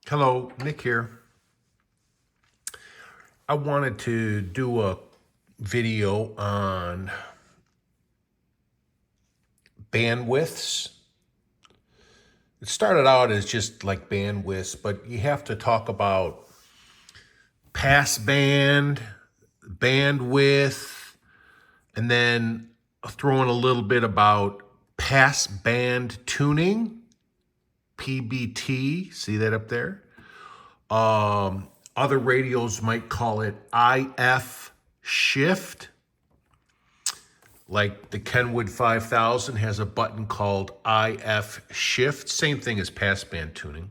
Hello, Nick here. I wanted to do a video on bandwidths. It started out as just like bandwidths, but you have to talk about passband, bandwidth, and then throw in a little bit about passband tuning, PBT. See that up there? Other radios might call it IF shift. Like the Kenwood 5000 has a button called IF shift. Same thing as passband tuning.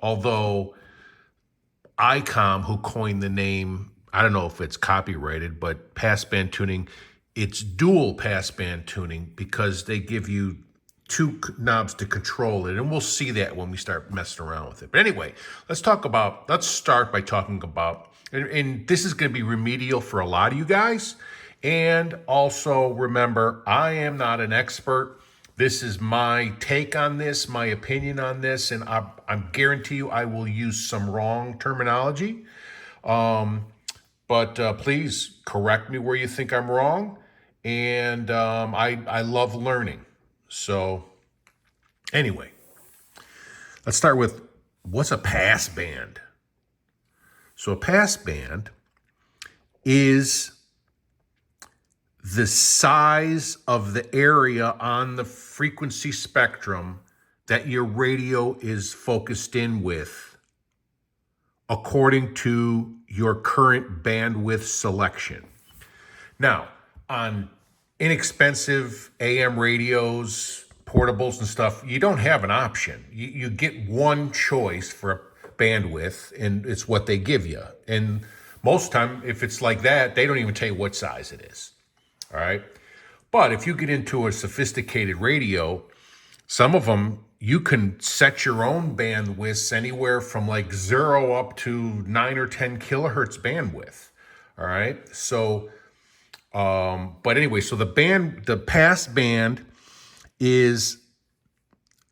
Although ICOM, who coined the name, I don't know if it's copyrighted, but passband tuning, it's dual passband tuning because they give you two knobs to control it. And we'll see that when we start messing around with it. But anyway, let's start by talking about, and this is going to be remedial for a lot of you guys. And also remember, I am not an expert. This is my take on this, my opinion on this, and I guarantee you I will use some wrong terminology. But please correct me where you think I'm wrong. And I love learning. So anyway, let's start with what's a passband? So a passband is the size of the area on the frequency spectrum that your radio is focused in with according to your current bandwidth selection. Now, on inexpensive AM radios, portables and stuff, you don't have an option. You get one choice for bandwidth, and it's what they give you. And most time, if it's like that, they don't even tell you what size it is. All right. But if you get into a sophisticated radio, some of them, you can set your own bandwidths anywhere from like 0 up to 9 or 10 kilohertz bandwidth. All right. So, but anyway, so the pass band is,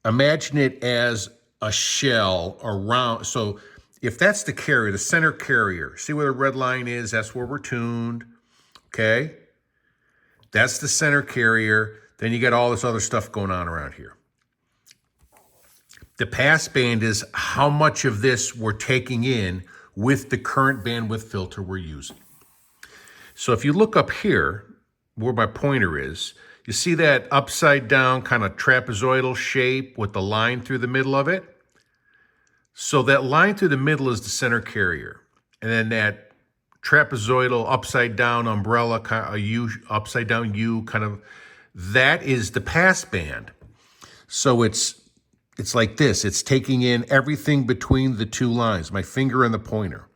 imagine it as a shell around. So if that's the carrier, the center carrier, see where the red line is? That's where we're tuned. Okay. That's the center carrier. Then you got all this other stuff going on around here. The passband is how much of this we're taking in with the current bandwidth filter we're using. So if you look up here, where my pointer is, you see that upside down kind of trapezoidal shape with the line through the middle of it? So that line through the middle is the center carrier. And then that trapezoidal upside down umbrella, kind of U, upside down U, kind of, that is the passband. So it's like this. It's taking in everything between the two lines, my finger and the pointer.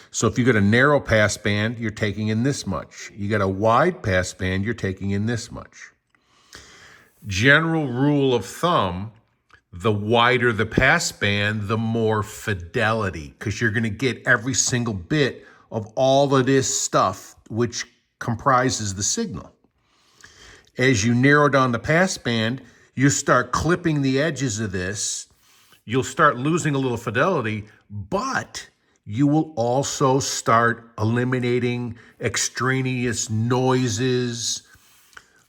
So if you got a narrow passband, you're taking in this much. You got a wide passband, you're taking in this much. General rule of thumb, the wider the passband, the more fidelity, because you're going to get every single bit of all of this stuff, which comprises the signal. As you narrow down the passband, you start clipping the edges of this. You'll start losing a little fidelity, but you will also start eliminating extraneous noises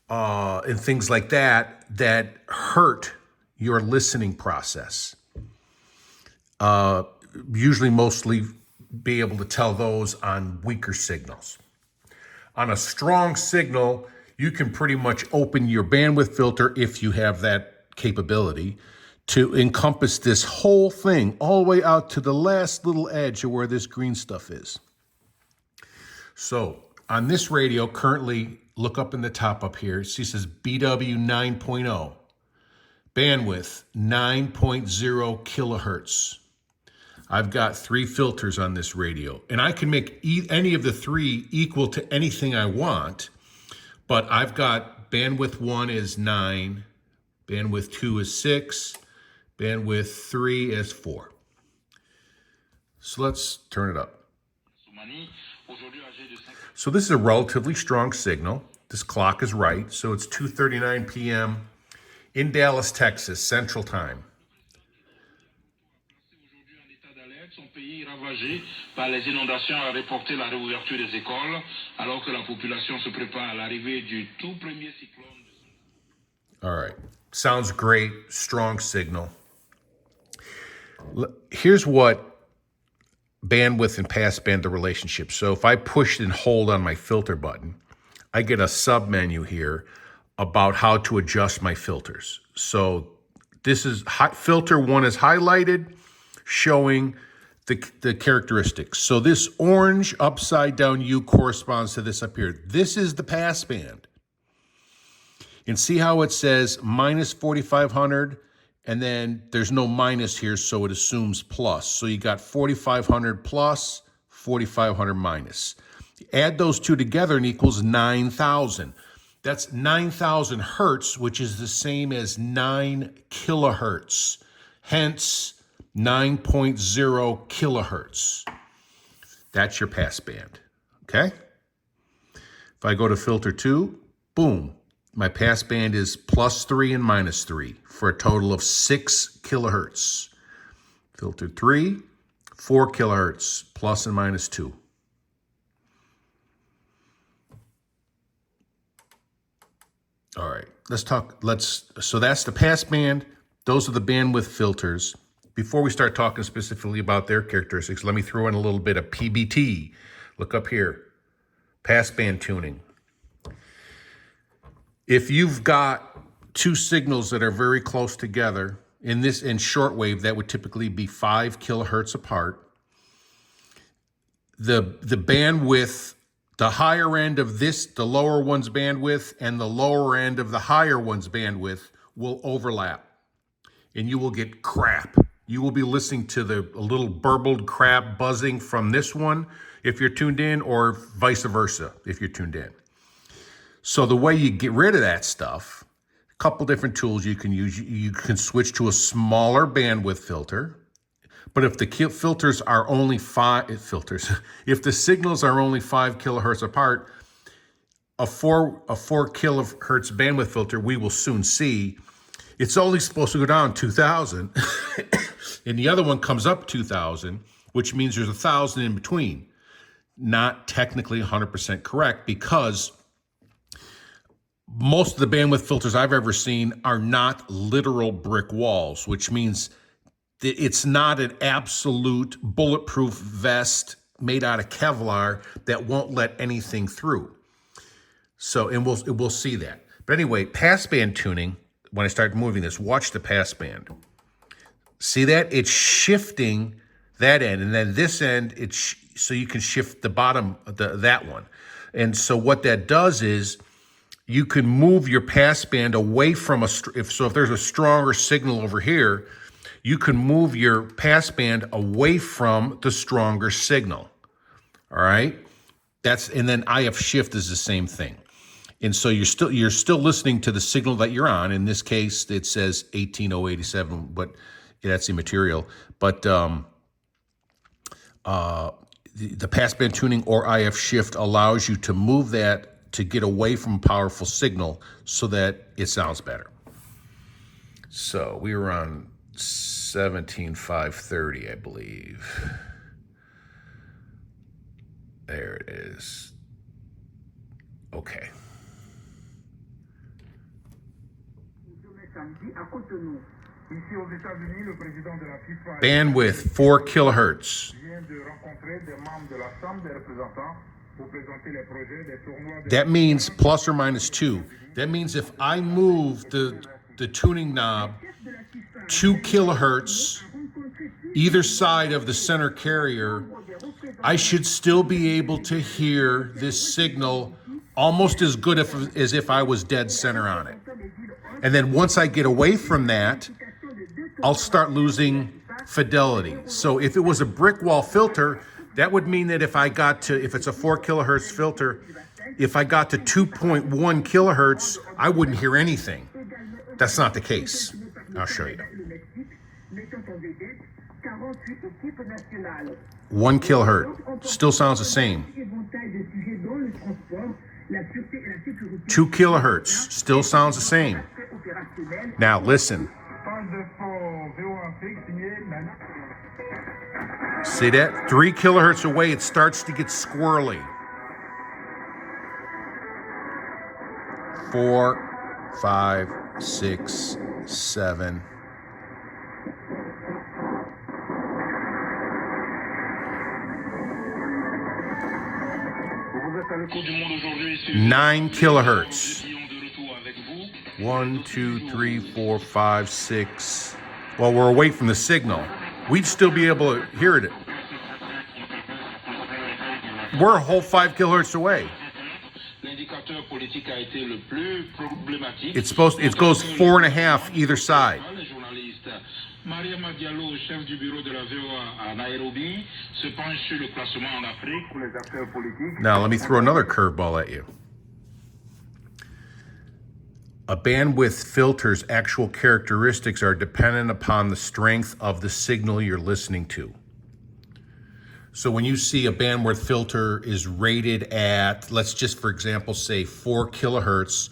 and things like that that hurt your listening process. Usually, mostly be able to tell those on weaker signals. On a strong signal, you can pretty much open your bandwidth filter, if you have that capability, to encompass this whole thing all the way out to the last little edge of where this green stuff is. So on this radio, currently, look up in the top up here, see it says BW 9.0, bandwidth 9.0 kilohertz. I've got 3 filters on this radio, and I can make any of the 3 equal to anything I want, but I've got bandwidth 1 is 9, bandwidth 2 is 6, bandwidth 3 is 4. So let's turn it up. So this is a relatively strong signal. This clock is right, so it's 2:39 p.m. in Dallas, Texas, Central Time. Son pays ravagé par les inondations a reporté la réouverture des écoles alors que la population se prépare à l'arrivée du tout premier cyclone. All right. Sounds great. Strong signal. Here's what bandwidth and passband the relationship. So if I push and hold on my filter button, I get a sub menu here about how to adjust my filters. So this is filter 1 is highlighted, showing the characteristics. So this orange upside down U corresponds to this up here. This is the passband. And see how it says minus 4,500, and then there's no minus here, so it assumes plus. So you got 4,500 plus, 4,500 minus. Add those two together and equals 9,000. That's 9,000 hertz, which is the same as 9 kilohertz. Hence, 9.0 kilohertz. That's your passband, okay? If I go to filter 2, boom. My passband is +3 and -3 for a total of 6 kilohertz. Filter 3, 4 kilohertz, plus and -2. All right, so that's the passband. Those are the bandwidth filters. Before we start talking specifically about their characteristics, let me throw in a little bit of PBT. Look up here, passband tuning. If you've got two signals that are very close together, in shortwave, that would typically be 5 kilohertz apart. The bandwidth, the higher end of the lower one's bandwidth, and the lower end of the higher one's bandwidth will overlap, and you will get crap. You will be listening to a little burbled crap buzzing from this one if you're tuned in, or vice versa if you're tuned in. So the way you get rid of that stuff, a couple different tools you can use. You can switch to a smaller bandwidth filter. But if the filters are only if the signals are only 5 kilohertz apart, a 4 kilohertz bandwidth filter, we will soon see, it's only supposed to go down 2,000, and the other one comes up 2,000, which means there's 1,000 in between. Not technically 100% correct, because most of the bandwidth filters I've ever seen are not literal brick walls, which means that it's not an absolute bulletproof vest made out of Kevlar that won't let anything through. So, and we'll see that. But anyway, passband tuning, when I start moving this, watch the passband. See that? It's shifting that end, and then this end, so you can shift the bottom, that one. And so what that does is, you can move your passband away from if there's a stronger signal over here, you can move your passband away from the stronger signal. All right? And then IF shift is the same thing. And so you're still listening to the signal that you're on. In this case, it says 18087, but that's immaterial. But the passband tuning or IF shift allows you to move that to get away from a powerful signal so that it sounds better. So we were on 17,530, I believe. There it is. Okay. Bandwidth 4 kilohertz. That means plus or minus 2. That means if I move the tuning knob 2 kilohertz either side of the center carrier, I should still be able to hear this signal almost as good as if I was dead center on it. And then once I get away from that, I'll start losing fidelity. So if it was a brick wall filter, that would mean that if it's a 4 kilohertz filter, if I got to 2.1 kilohertz, I wouldn't hear anything. That's not the case. I'll show you. 1 kilohertz still sounds the same. 2 kilohertz still sounds the same. Now listen. See that? 3 kilohertz away, it starts to get squirrely. 4, 5, 6, 7. Vous êtes à l'écoute du monde aujourd'hui sur 9 kilohertz. de retour avec vous. 1, 2, 3, 4, 5, 6. Well, we're away from the signal. We'd still be able to hear it. We're a whole 5 kilohertz away. L'indicateur politique a été le plus problématique. It goes 4.5 either side. Les journalistes Maria Diallo, chef du bureau de la VOA à Nairobi, se penche sur le classement en Afrique pour les acteurs politiques. Now, let me throw another curveball at you. A bandwidth filter's actual characteristics are dependent upon the strength of the signal you're listening to. So when you see a bandwidth filter is rated at, let's just, for example, say 4 kilohertz,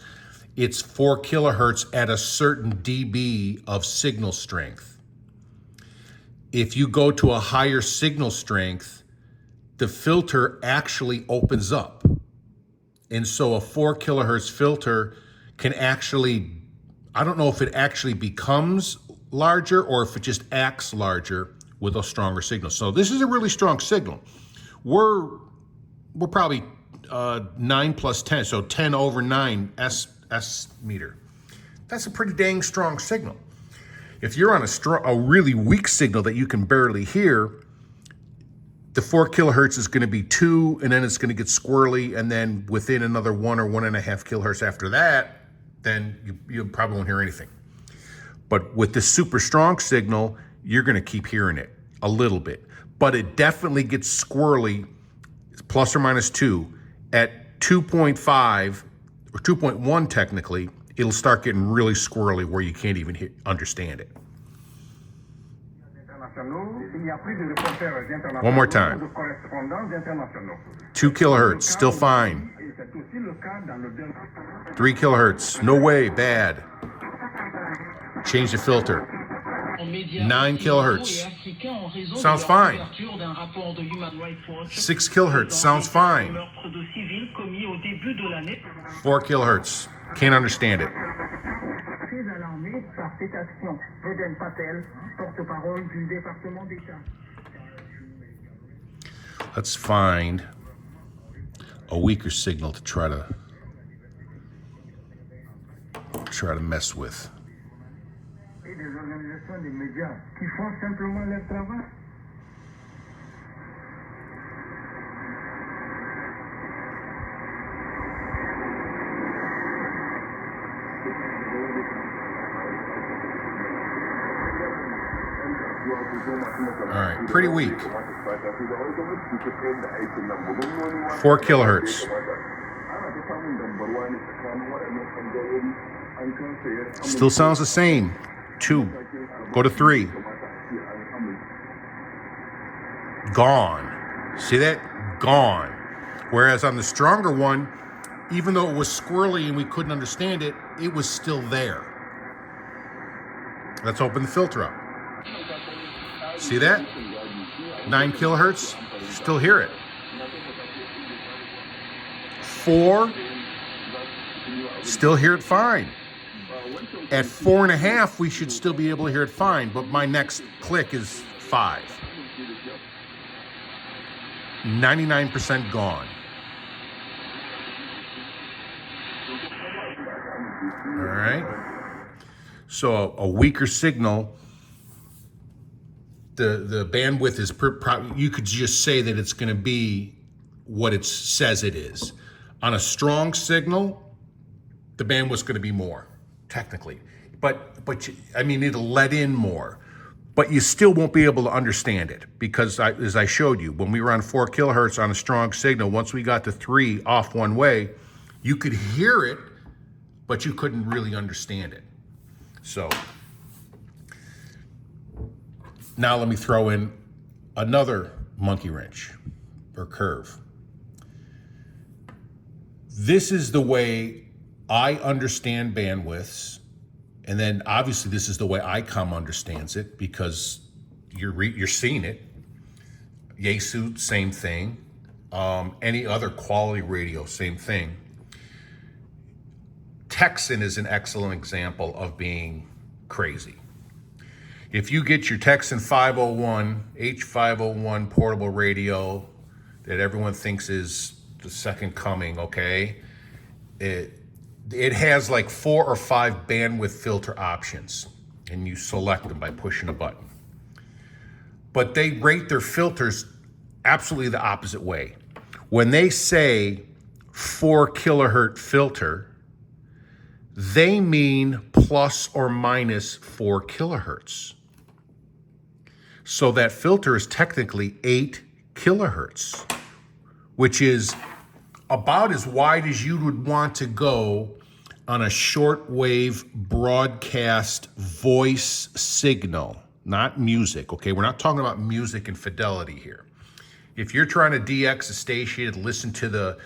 it's 4 kilohertz at a certain dB of signal strength. If you go to a higher signal strength, the filter actually opens up. And so a 4 kilohertz filter can actually, I don't know if it actually becomes larger or if it just acts larger with a stronger signal. So this is a really strong signal. We're probably 9 plus 10, so 10 over 9 S meter. That's a pretty dang strong signal. If you're on a really weak signal that you can barely hear, the 4 kilohertz is going to be 2, and then it's going to get squirrely, and then within another 1 or 1.5 kilohertz after that, then you probably won't hear anything. But with this super strong signal, you're going to keep hearing it a little bit. But it definitely gets squirrely, plus or minus 2, at 2.5 or 2.1 technically. It'll start getting really squirrely where you can't even understand it. One more time. 2 kilohertz, still fine. 3 kilohertz, no way, bad. Change the filter. 9 kilohertz, sounds fine. 6 kilohertz, sounds fine. 4 kilohertz, can't understand it. Let's find a weaker signal to try to mess with. All right, pretty weak. 4 kilohertz. Still sounds the same. 2. Go to 3. Gone. See that? Gone. Whereas on the stronger one, even though it was squirrely and we couldn't understand it, it was still there. Let's open the filter up. See that? 9 kilohertz, still hear it. 4, still hear it fine. At 4.5, we should still be able to hear it fine, but my next click is 5. 99% gone. All right. So a weaker signal, the bandwidth is, you could just say that it's going to be what it says it is. On a strong signal, the bandwidth's going to be more, technically. But I mean, it'll let in more. But you still won't be able to understand it because, as I showed you, when we were on 4 kilohertz on a strong signal, once we got to 3 off one way, you could hear it, but you couldn't really understand it. So now let me throw in another monkey wrench or curve. This is the way I understand bandwidths And then obviously this is the way ICOM understands it because you're seeing it. Yaesu, same thing. Any other quality radio, same thing. Texan is an excellent example of being crazy. If you get your Texan 501, H501 portable radio that everyone thinks is the second coming, okay? It has like 4 or 5 bandwidth filter options, and you select them by pushing a button. But they rate their filters absolutely the opposite way. When they say 4 kilohertz filter, they mean plus or minus 4 kilohertz. So that filter is technically 8 kilohertz, which is about as wide as you would want to go on a shortwave broadcast voice signal, not music, okay? We're not talking about music and fidelity here. If you're trying to DX a station, listen to the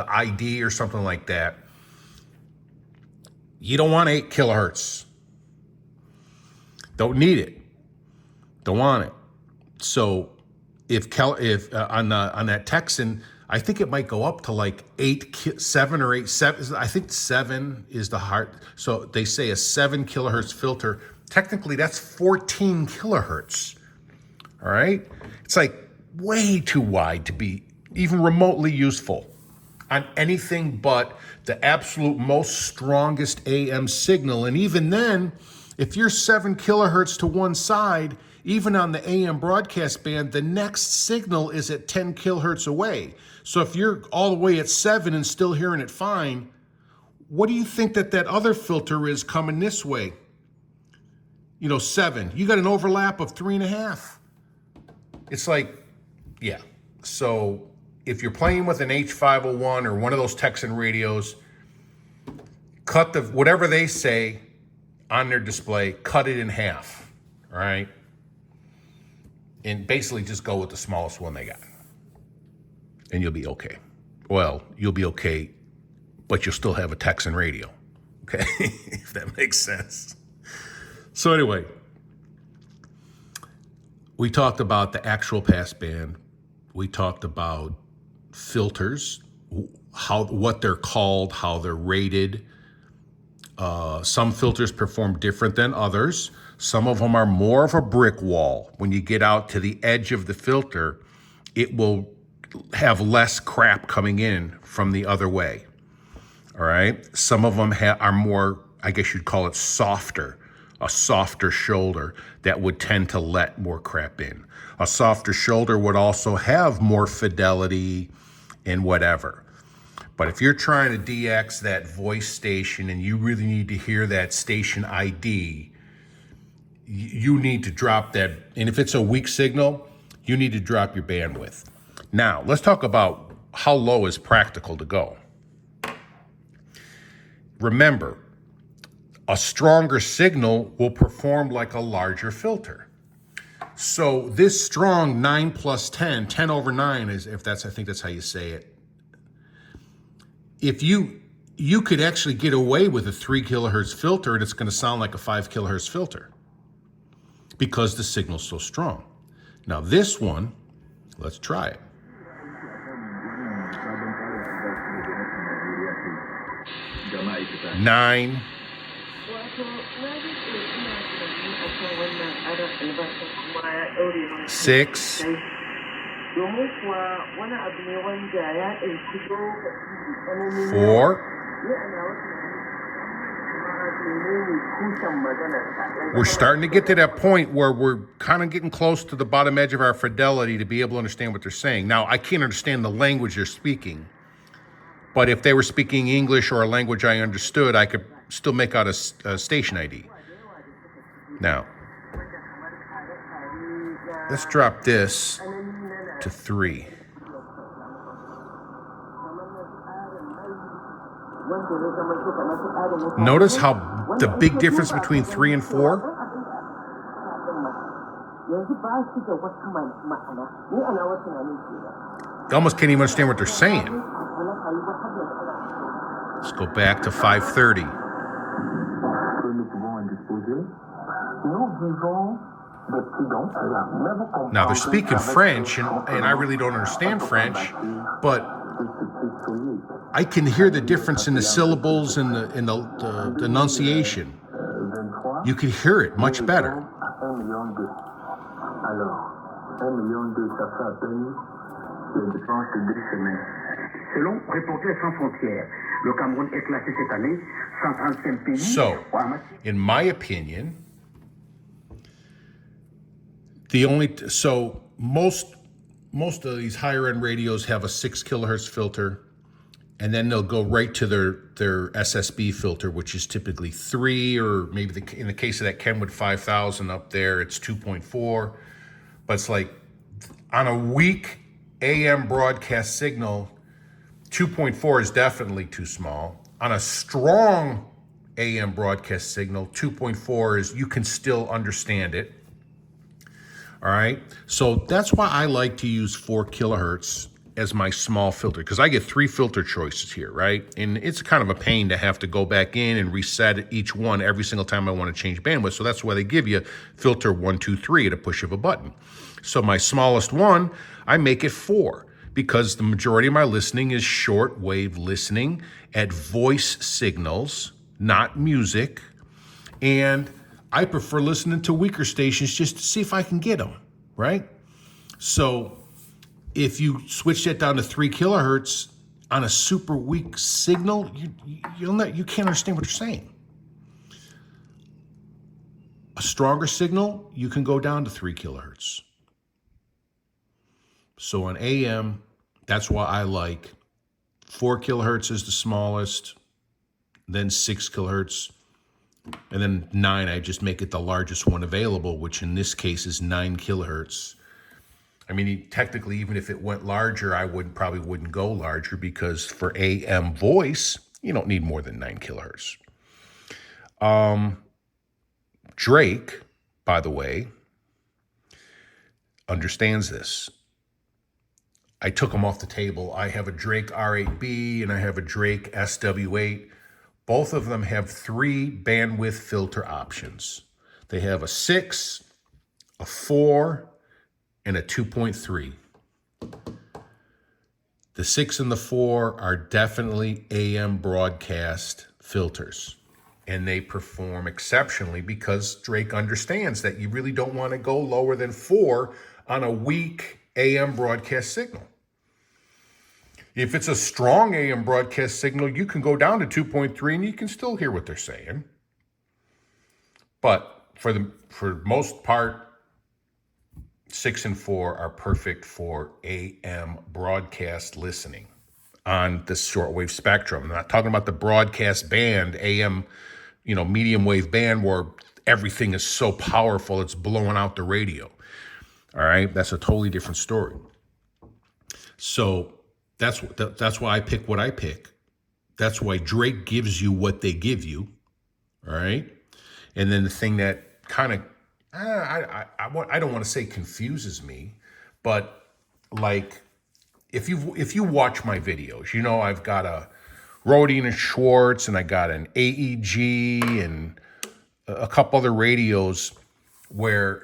ID or something like that, you don't want 8 kilohertz. Don't need it. Don't want it. So if on that Texan, I think it might go up to like 7 or 8. I think 7 is the heart. So they say a 7 kilohertz filter. Technically, that's 14 kilohertz. All right? It's like way too wide to be even remotely useful on anything but the absolute most strongest AM signal. And even then, if you're 7 kilohertz to one side, even on the AM broadcast band, the next signal is at 10 kilohertz away. So if you're all the way at 7 and still hearing it fine, what do you think that other filter is coming this way? 7. You got an overlap of 3.5. It's like, yeah. So if you're playing with an H501 or one of those Texan radios, cut whatever they say on their display, cut it in half, all right? And basically just go with the smallest one they got. And you'll be okay. Well, you'll be okay, but you'll still have a Texan radio, okay? If that makes sense. So anyway, we talked about the actual passband. We talked about filters, what they're called, how they're rated. Some filters perform different than others. Some of them are more of a brick wall. When you get out to the edge of the filter, it will have less crap coming in from the other way. All right. Some of them are more, I guess you'd call it softer, a softer shoulder that would tend to let more crap in. A softer shoulder would also have more fidelity and whatever. But if you're trying to DX that voice station and you really need to hear that station ID, you need to drop that. And if it's a weak signal, you need to drop your bandwidth. Now, let's talk about how low is practical to go. Remember, a stronger signal will perform like a larger filter. So this strong 9 plus 10, 10 over 9 is, I think that's how you say it. If you could actually get away with a 3 kilohertz filter and it's going to sound like a 5 kilohertz filter because the signal's so strong. Now this one, let's try it. Nine. 6. Four. We're starting to get to that point where we're kind of getting close to the bottom edge of our fidelity to be able to understand what they're saying. Now, I can't understand the language they're speaking, but if they were speaking English or a language I understood, I could still make out a station ID. Now, let's drop this to 3. Notice how the big difference between 3 and 4? You almost can't even understand what they're saying. Let's go back to 530. Now they're speaking French, and I really don't understand French, but I can hear the difference in the syllables and the enunciation. You can hear it much better. Selon Reporters Sans Frontières, le Cameroun est classé cette année 135 pays. So, in my opinion, most of these higher end radios have a 6 kilohertz filter, and then they'll go right to their SSB filter, which is typically 3, or maybe in the case of that Kenwood 5000 up there, it's 2.4. But it's like on a weak AM broadcast signal, 2.4 is definitely too small. On a strong AM broadcast signal, 2.4 is, you can still understand it. All right. So that's why I like to use 4 kilohertz as my small filter, because I get 3 filter choices here, right? And it's kind of a pain to have to go back in and reset each one every single time I want to change bandwidth. So that's why they give you filter 1, 2, 3 at a push of a button. So my smallest one, I make it 4, because the majority of my listening is shortwave listening at voice signals, not music. And I prefer listening to weaker stations just to see if I can get them, right? So if you switch that down to 3 kilohertz on a super weak signal, you can't understand what you're saying. A stronger signal, you can go down to 3 kilohertz. So on AM, that's why I like 4 kilohertz is the smallest, then 6 kilohertz, and then 9, I just make it the largest one available, which in this case is 9 kilohertz. I mean, technically, even if it went larger, I probably wouldn't go larger, because for AM voice, you don't need more than 9 kilohertz. Drake, by the way, understands this. I took them off the table. I have a Drake R8B and I have a Drake SW8. Both of them have 3 bandwidth filter options. They have a 6, a 4, and a 2.3. The 6 and the 4 are definitely AM broadcast filters, and they perform exceptionally, because Drake understands that you really don't want to go lower than 4 on a weak AM broadcast signal. If it's a strong AM broadcast signal, you can go down to 2.3 and you can still hear what they're saying. But for most part, 6 and 4 are perfect for AM broadcast listening on the shortwave spectrum. I'm not talking about the broadcast band, AM, medium wave band, where everything is so powerful it's blowing out the radio. All right, that's a totally different story. So that's why I pick what I pick. That's why Drake gives you what they give you. All right, and then the thing that kind of I don't want to say confuses me, but like if you watch my videos, I've got a Rohde and Schwartz, and I got an AEG and a couple other radios where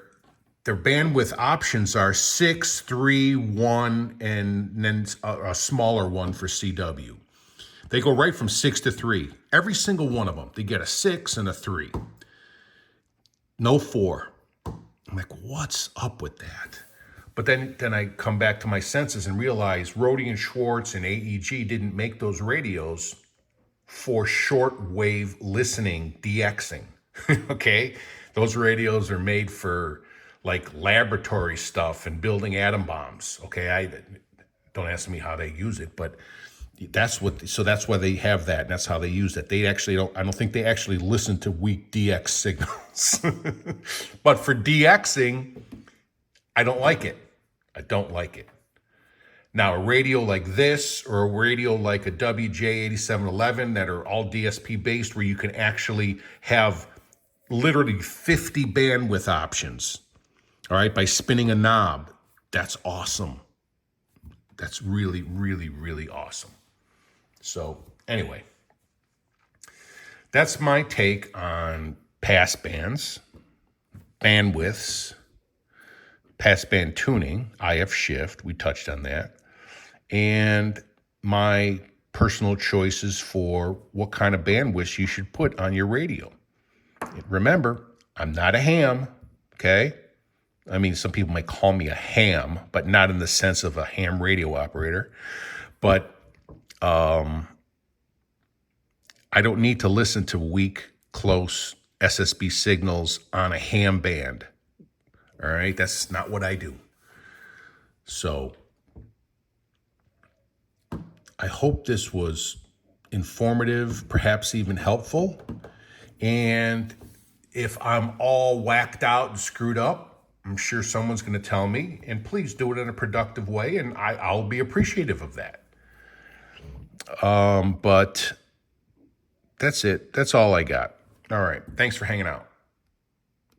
their bandwidth options are 6, 3, 1, and then a smaller one for CW. They go right from 6 to 3. Every single one of them. They get a 6 and a 3. No 4. I'm like, what's up with that? But then I come back to my senses and realize Rohde and Schwartz and AEG didn't make those radios for shortwave listening, DXing. Okay? Those radios are made for like laboratory stuff and building atom bombs. Okay, I don't ask me how they use it, but that's why they have that, and that's how they use it. I don't think they actually listen to weak DX signals. But for DXing, I don't like it. Now, a radio like this, or a radio like a WJ8711 that are all DSP based, where you can actually have literally 50 bandwidth options, all right, by spinning a knob, that's awesome. That's really, really, really awesome. So anyway, that's my take on passbands, bandwidths, passband tuning, IF shift, we touched on that, and my personal choices for what kind of bandwidth you should put on your radio. Remember, I'm not a ham, okay? I mean, some people might call me a ham, but not in the sense of a ham radio operator. But I don't need to listen to weak, close SSB signals on a ham band. All right, that's not what I do. So I hope this was informative, perhaps even helpful. And if I'm all whacked out and screwed up, I'm sure someone's going to tell me, and please do it in a productive way, and I'll be appreciative of that. But that's it. That's all I got. All right. Thanks for hanging out.